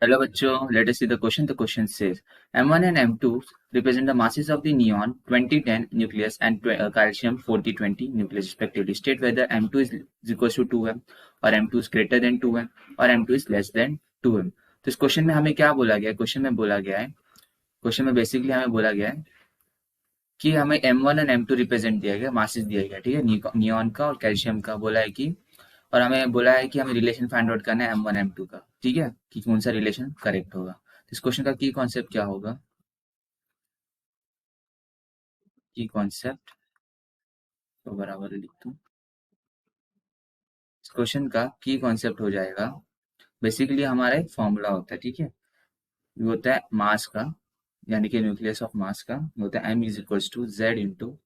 Hello bachcho, let us see the question. The question says M1 and M2 represent the masses of the neon 2010 nucleus and calcium 4020 nucleus respectively. State whether M2 is equals to 2m or M2 is greater than 2m or M2 is less than 2m. तो इस question में हमें क्या बोला गया है? Question में basically हमें बोला गया है कि हमें M1 और M2 रिप्रेजेंट दिया गया, मासेस दिया गया, ठीक है, नियॉन का और कैल्शियम का बोला है कि, और हमें बोला है कि हमें रिलेशन फाइंड आउट करना है M1 M2 का, ठीक है, कि कौन सा रिलेशन करेक्ट होगा। तो इस क्वेश्चन का की कॉन्सेप्ट क्या होगा? की कॉन्सेप्ट तो बराबर लिख दूं। इस क्वेश्चन का की कॉन्सेप्ट हो जाएगा, बेसिकली हमारा एक फॉर्मूला होता है, ठीक है, वो होता है मास का, यानी कि न्यूक्लियस ऑफ मास का होता है M is equals to Z into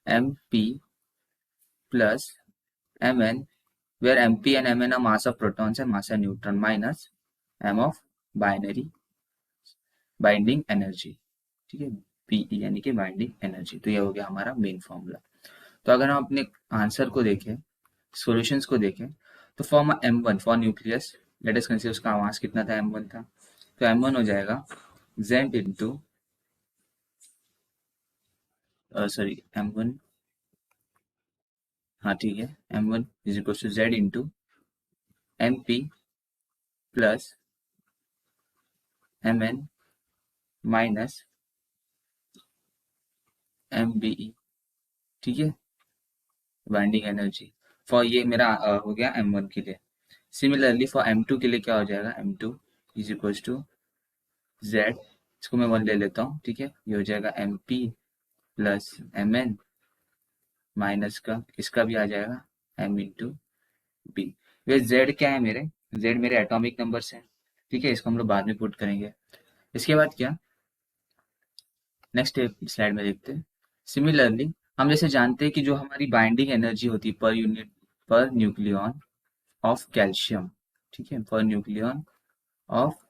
M P plus M N, where MP and Mn are mass of protons and mass of neutron minus m of binary binding energy, ठीक है, Be यानी कि binding energy. तो ये हो गया हमारा main formula. तो अगर हम अपने आंसर को देखें, सॉल्यूशंस को देखें, तो form M1 for nucleus, let us consider उसका मास कितना था, M1 था, तो M1 हो जाएगा Z इंटू, सॉरी M1, हाँ ठीक है, M1 is equal to Z into MP plus Mn minus MBE, ठीक है, बाइंडिंग एनर्जी फॉर, ये मेरा हो गया M1 के लिए। सिमिलरली फॉर M2 के लिए क्या हो जाएगा, M2 is equals to Z, इसको मैं 1 ले लेता हूँ, ठीक है, ये हो जाएगा MP प्लस Mn माइनस का, इसका भी आ जाएगा M इंटू बी। ये Z क्या है, मेरे Z मेरे एटॉमिक नंबर्स हैं, ठीक है, इसको हम लोग बाद में पुट करेंगे। इसके बाद क्या, नेक्स्ट स्लाइड में देखते हैं। सिमिलरली हम जैसे जानते हैं कि जो हमारी बाइंडिंग एनर्जी होती है per unit, per nucleon of calcium, ठीक है, पर न्यूक्लियन ऑफ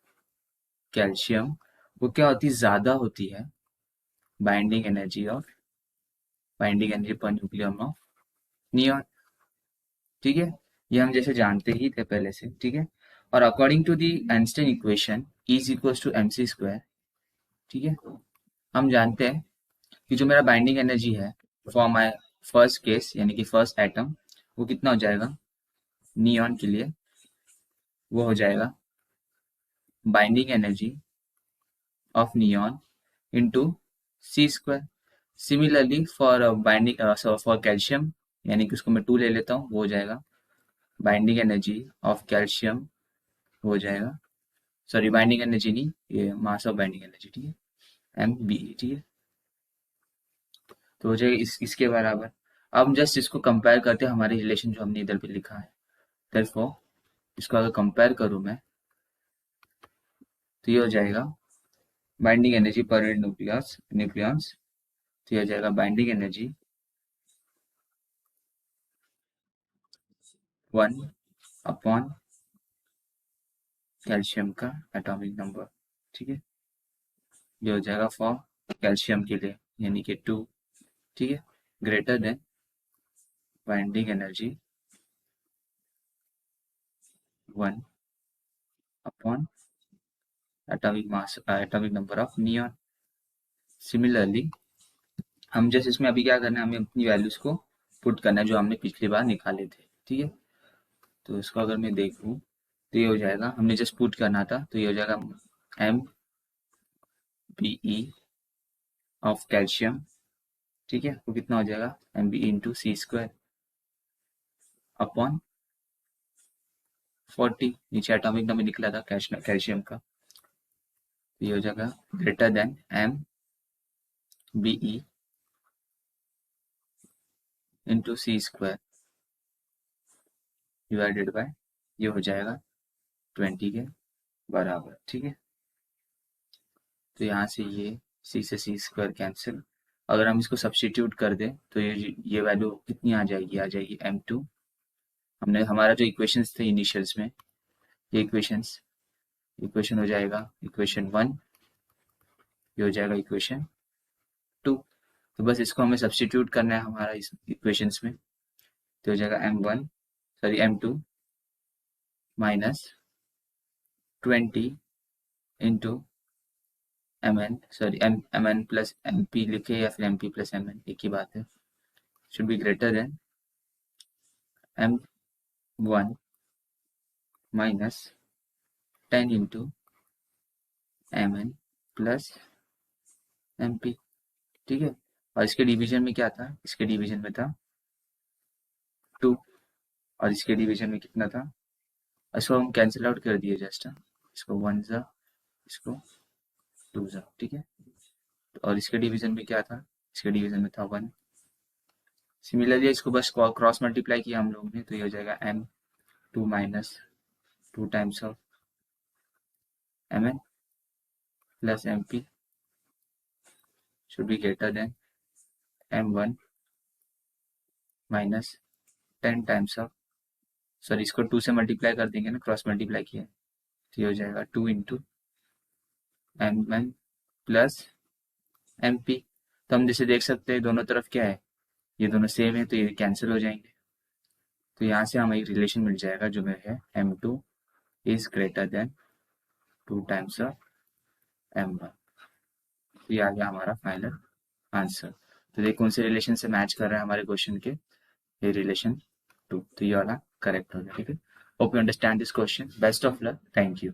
कैल्शियम, वो क्या होती है, ज्यादा होती है binding energy of, binding energy पर न्यूक्लियम ऑफ नियॉन, ठीक है, ये हम जैसे जानते ही थे पहले से, ठीक है। और according to the Einstein equation E is equals to MC square, ठीक है, हम जानते हैं कि जो मेरा बाइंडिंग एनर्जी है फॉर माय फर्स्ट केस, यानी कि फर्स्ट एटम, वो कितना हो जाएगा नियॉन के लिए, वो हो जाएगा binding energy of neon into C square. Similarly for binding, for calcium, यानी कि उसको मैं 2 ले लेता हूँ, वो हो जाएगा बाइंडिंग एनर्जी ऑफ कैल्शियम, हो जाएगा, सॉरी बाइंडिंग एनर्जी नहीं, ये मास ऑफ बाइंडिंग एनर्जी, ठीक है, MB, ठीक है, तो हो जाएगा इसके बराबर। अब हम जस्ट इसको कंपेयर करते हैं हमारे रिलेशन जो हमने इधर पे लिखा है, देयरफॉर इसको अगर कंपेयर करूँ मैं, तो ये हो जाएगा बाइंडिंग एनर्जी पर न्यूक्लियस न्यूक्लियंस, तो ये हो जाएगा बाइंडिंग एनर्जी 1 अपॉन कैल्शियम का एटॉमिक नंबर, ठीक है, ये हो जाएगा फॉर कैल्शियम के लिए, यानी कि 2, ठीक है, greater than binding energy 1 upon atomic mass, atomic number of neon. Similarly हम जैसे इसमें अभी क्या करना है, हमें अपनी वैल्यूज को पुट करना है जो हमने पिछली बार निकाले थे, ठीक है। तो इसको अगर मैं देखूँ, तो ये हो जाएगा, हमने जस्ट पुट करना था, तो ये हो जाएगा MBE ऑफ कैल्शियम, ठीक है, वो कितना हो जाएगा MBE into C square upon 40, नीचे एटॉमिक नंबर निकला था कैल्शियम का, तो ये हो जाएगा greater than MBE into C square divided by, ये हो जाएगा 20 के बराबर, ठीक है। तो यहाँ से ये सी से सी स्क्वायर कैंसिल, अगर हम इसको सब्स्टिट्यूट कर दें तो ये वैल्यू कितनी आ जाएगी M2। हमने हमारा जो इक्वेशंस थे इनिशियल्स में, ये इक्वेशन हो जाएगा इक्वेशन 1, ये हो जाएगा इक्वेशन 2। तो बस इसको हमें सब्स्टिट्यूट करना है हमारा इस इक्वेशंस में, तो हो जाएगा M1, sorry M2 minus 20 into M N plus M P लिखे या फिर M P plus M N, एक ही बात है, should be greater than M one minus 10 into M N plus M P. ठीक है, और इसके डिवीजन में क्या था, इसके डिवीजन में था 2, और इसके डिवीजन में कितना था, इसको हम कैंसिल आउट कर दिए जस्ट, इसको 1 जा, इसको 2 जा। ठीक है, और इसके डिवीजन में क्या था, इसके डिवीजन में था 1। सिमिलरली इसको बस क्रॉस मल्टीप्लाई किया हम लोगों ने, तो ये हो जाएगा M 2 minus 2 times of M N plus M P should be greater than M one minus 10 times of, sorry इसको 2 से मल्टीप्लाई कर देंगे ना, क्रॉस मल्टीप्लाई किया, तो ये हो जाएगा 2 into M N plus M P. तो हम जैसे देख सकते हैं दोनों तरफ क्या है, ये दोनों सेम है, तो ये कैंसिल हो जाएंगे, तो यहाँ से हमें एक रिलेशन मिल जाएगा जो में है M two is greater than 2 times of M one. तो ये आ गया हमारा फाइनल आंसर। तो देखो कौन से रिलेशन से मैच कर रहा है हमारे क्वेश्चन के, ये रिलेशन 2, तो ये वाला करेक्ट हो गया। ठीक है, hope you understand this question, best of luck, thank you.